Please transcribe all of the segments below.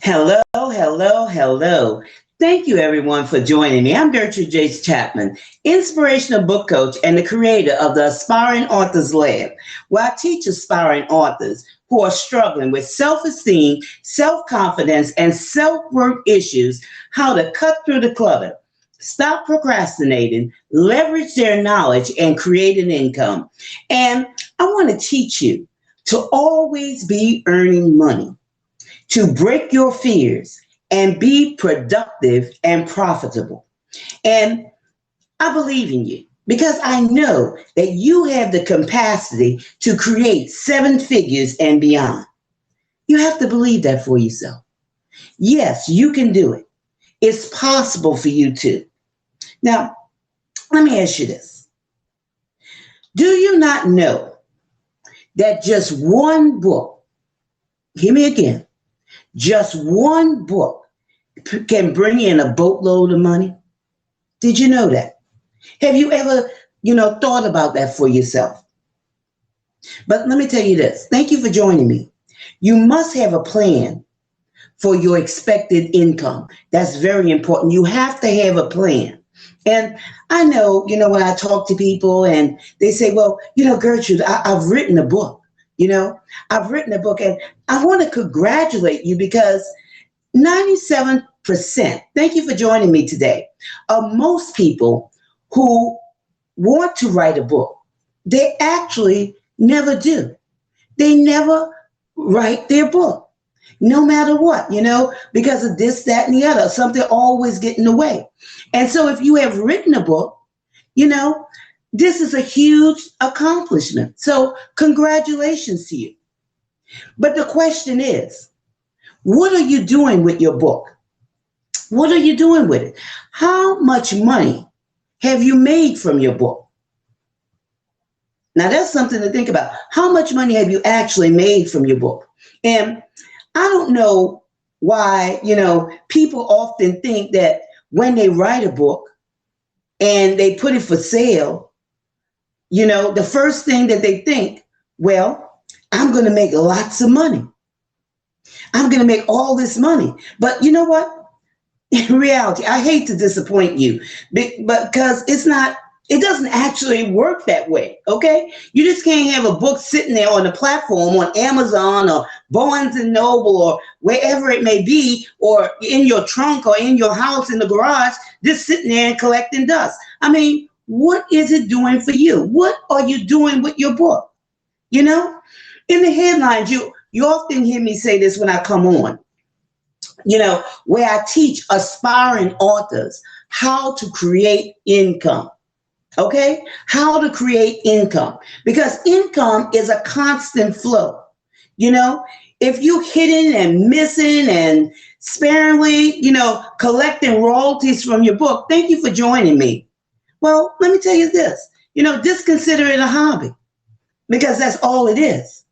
Hello, hello, hello. Thank you, everyone, for joining me. I'm Gertrude Chapman, inspirational book coach and the creator of the Aspiring Authors Lab, where I teach aspiring authors who are struggling with self-esteem, self-confidence, and self-worth issues how to cut through the clutter, stop procrastinating, leverage their knowledge, and create an income. And I want to teach you to always be earning money, to break your fears and be productive and profitable. And I believe in you because I know that you have the capacity to create seven figures and beyond. You have to believe that for yourself. Yes, you can do it. It's possible for you too. Now, let me ask you this. Do you not know that just one book, hear me again, just one book can bring in a boatload of money? Did you know that? Have you ever, thought about that for yourself? But let me tell you this. Thank you for joining me. You must have a plan for your expected income. That's very important. You have to have a plan. And I know, when I talk to people and they say, well, Gertrude, I've written a book. I've written a book, and I want to congratulate you because 97%, thank you for joining me today, of most people who want to write a book, they actually never do. They never write their book, no matter what, because of this, that, and the other. Something always get in the way. And so if you have written a book, this is a huge accomplishment. So congratulations to you. But the question is, what are you doing with your book? What are you doing with it? How much money have you made from your book? Now that's something to think about. How much money have you actually made from your book? And I don't know why, people often think that when they write a book and they put it for sale, the first thing that they think, well, I'm going to make lots of money. I'm going to make all this money. But you know what? In reality, I hate to disappoint you, but because it doesn't actually work that way. Okay. You just can't have a book sitting there on the platform on Amazon or Barnes and Noble or wherever it may be, or in your trunk or in your house in the garage, just sitting there and collecting dust. I mean, what is it doing for you? What are you doing with your book? In the headlines, you often hear me say this when I come on, where I teach aspiring authors how to create income. Okay? How to create income, because income is a constant flow. If you hitting and missing and sparingly, collecting royalties from your book, thank you for joining me. Well, let me tell you this, just consider it a hobby, because that's all it is.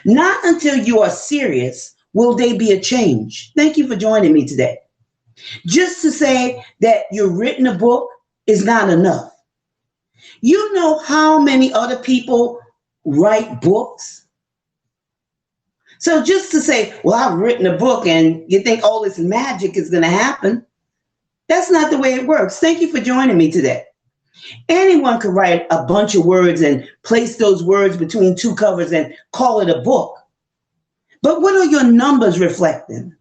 Not until you are serious will there be a change. Thank you for joining me today. Just to say that you've written a book is not enough. You know how many other people write books? So just to say, well, I've written a book and you think all this magic is going to happen, that's not the way it works. Thank you for joining me today. Anyone could write a bunch of words and place those words between two covers and call it a book. But what are your numbers reflecting?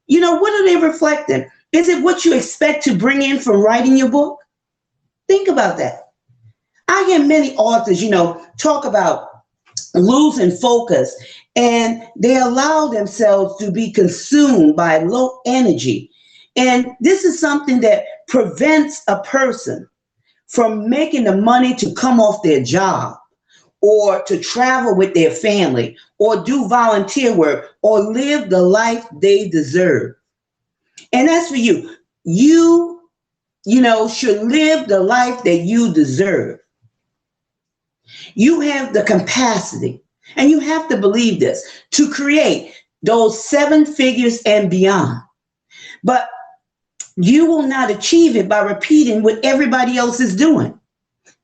What are they reflecting? Is it what you expect to bring in from writing your book? Think about that. I hear many authors, talk about losing focus, and they allow themselves to be consumed by low energy. And this is something that prevents a person from making the money to come off their job, or to travel with their family, or do volunteer work, or live the life they deserve. And that's for you. You should live the life that you deserve. You have the capacity, and you have to believe this, to create those seven figures and beyond. But you will not achieve it by repeating what everybody else is doing.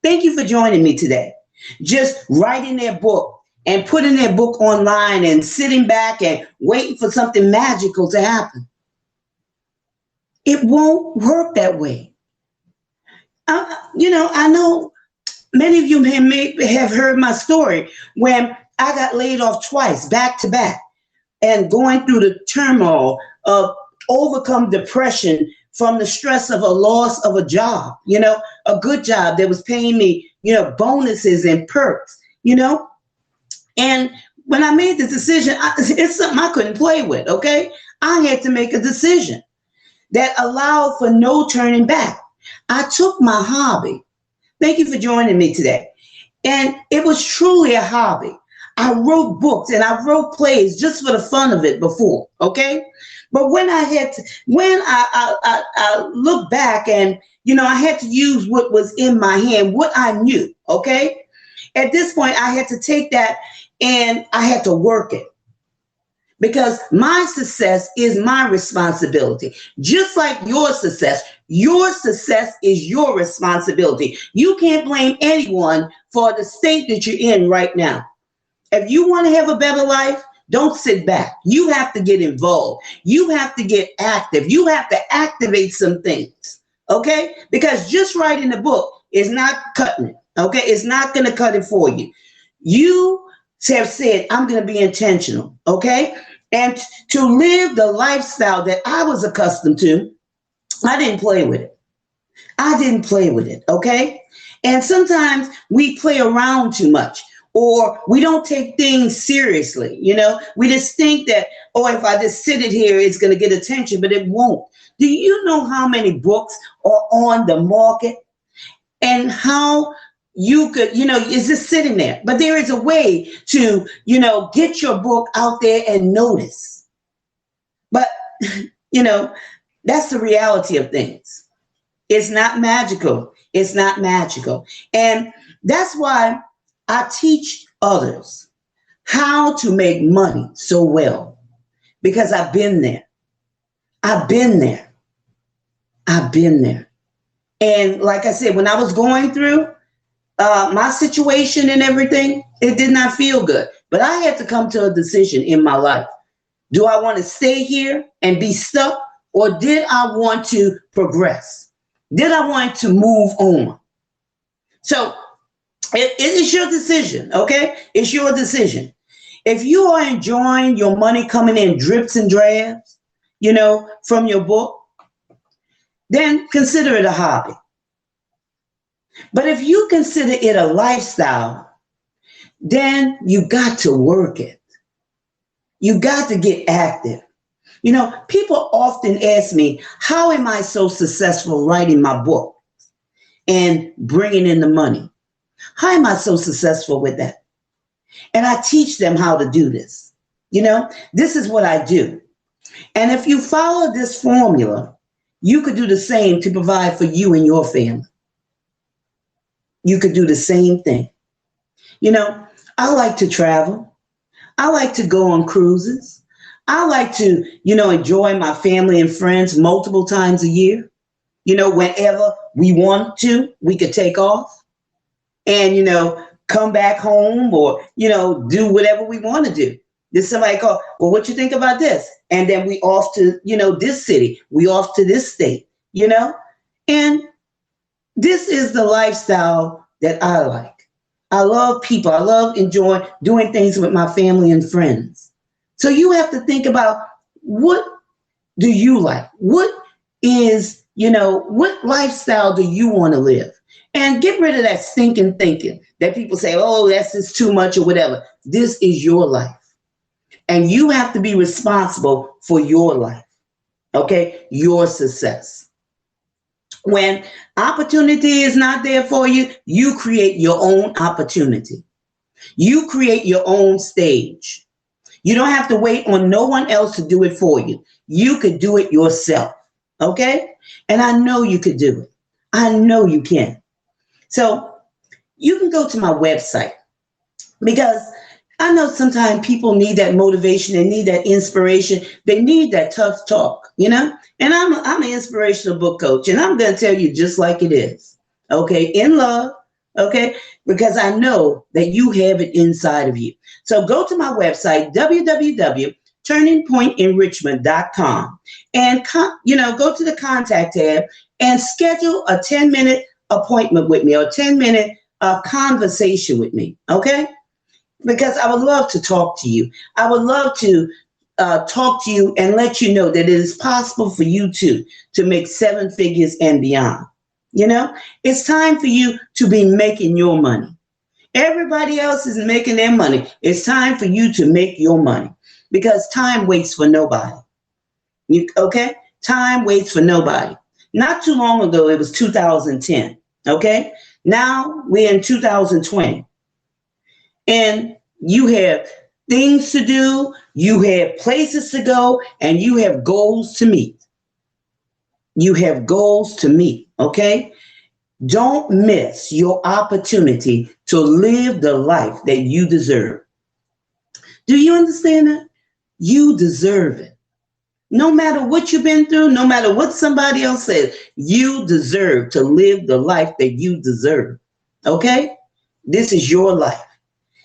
Thank you for joining me today. Just writing their book and putting their book online and sitting back and waiting for something magical to happen. It won't work that way. I know many of you may have heard my story when I got laid off twice, back to back, and going through the turmoil of overcome depression from the stress of a loss of a job, a good job that was paying me, bonuses and perks, And when I made the decision, it's something I couldn't play with, okay? I had to make a decision that allowed for no turning back. I took my hobby. Thank you for joining me today. And it was truly a hobby. I wrote books and I wrote plays just for the fun of it before, okay? But when I look back and, I had to use what was in my hand, what I knew, okay? At this point, I had to take that and I had to work it. Because my success is my responsibility. Just like your success is your responsibility. You can't blame anyone for the state that you're in right now. If you want to have a better life, don't sit back. You have to get involved. You have to get active. You have to activate some things, okay? Because just writing a book is not cutting it, okay? It's not going to cut it for you. You have said, I'm going to be intentional, okay? And to live the lifestyle that I was accustomed to, I didn't play with it. Okay? And sometimes we play around too much, or we don't take things seriously. We just think that, if I just sit it here, it's going to get attention, but it won't. Do you know how many books are on the market and how you could, is just sitting there? But there is a way to, get your book out there and notice. But, that's the reality of things. It's not magical. It's not magical. And that's why I teach others how to make money so well, because I've been there. And like I said, when I was going through my situation and everything, it did not feel good. But I had to come to a decision in my life. Do I want to stay here and be stuck, or did I want to progress? Did I want to move on? So it is your decision, okay? It's your decision. If you are enjoying your money coming in drips and drabs, from your book, then consider it a hobby. But if you consider it a lifestyle, then you got to work it. You got to get active. People often ask me, how am I so successful writing my book and bringing in the money? How am I so successful with that? And I teach them how to do this. This is what I do. And if you follow this formula, you could do the same to provide for you and your family. You could do the same thing. I like to travel. I like to go on cruises. I like to, enjoy my family and friends multiple times a year. Whenever we want to, we could take off and, come back home or, do whatever we want to do. There's somebody call, well, what you think about this? And then we off to, this city, we off to this state, and this is the lifestyle that I like. I love people. I love enjoying doing things with my family and friends. So you have to think about, what do you like? What is, what lifestyle do you want to live? And get rid of that stinking thinking that people say, oh, that's just too much or whatever. This is your life. And you have to be responsible for your life. Okay? Your success. When opportunity is not there for you, you create your own opportunity. You create your own stage. You don't have to wait on no one else to do it for you. You could do it yourself. Okay? And I know you could do it. I know you can. So you can go to my website, because I know sometimes people need that motivation. They need that inspiration. They need that tough talk, And I'm an inspirational book coach, and I'm going to tell you just like it is. Okay? In love, Okay? Because I know that you have it inside of you. So go to my website, www.turningpointenrichment.com, and go to the contact tab and schedule a 10-minute appointment with me, or 10-minute conversation with me. Okay? Because I would love to talk to you. I would love to talk to you and let you know that it is possible for you to make seven figures and beyond. It's time for you to be making your money. Everybody else is making their money. It's time for you to make your money, because time waits for nobody. Okay? Time waits for nobody. Not too long ago, it was 2010. Okay? Now we're in 2020. And you have things to do, you have places to go, and you have goals to meet. You have goals to meet, okay? Don't miss your opportunity to live the life that you deserve. Do you understand that? You deserve it. No matter what you've been through, no matter what somebody else says, you deserve to live the life that you deserve, okay? This is your life.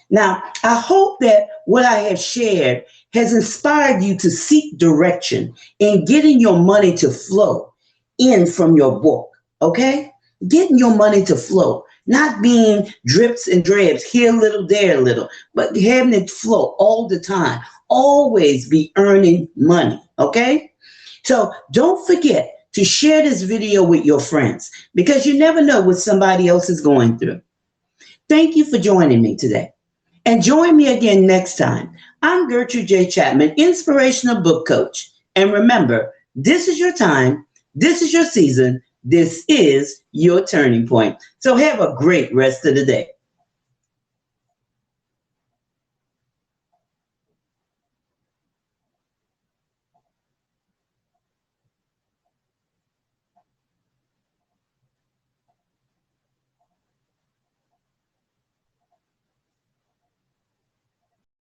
Now, I hope that what I have shared has inspired you to seek direction in getting your money to flow in from your book, okay? Getting your money to flow, not being drips and drabs, here a little, there a little, but having it flow all the time. Always be earning money, okay? So don't forget to share this video with your friends, because you never know what somebody else is going through. Thank you for joining me today. And join me again next time. I'm Gertrude J. Chapman, Inspirational Book Coach. And remember, this is your time, this is your season, this is your turning point. So have a great rest of the day.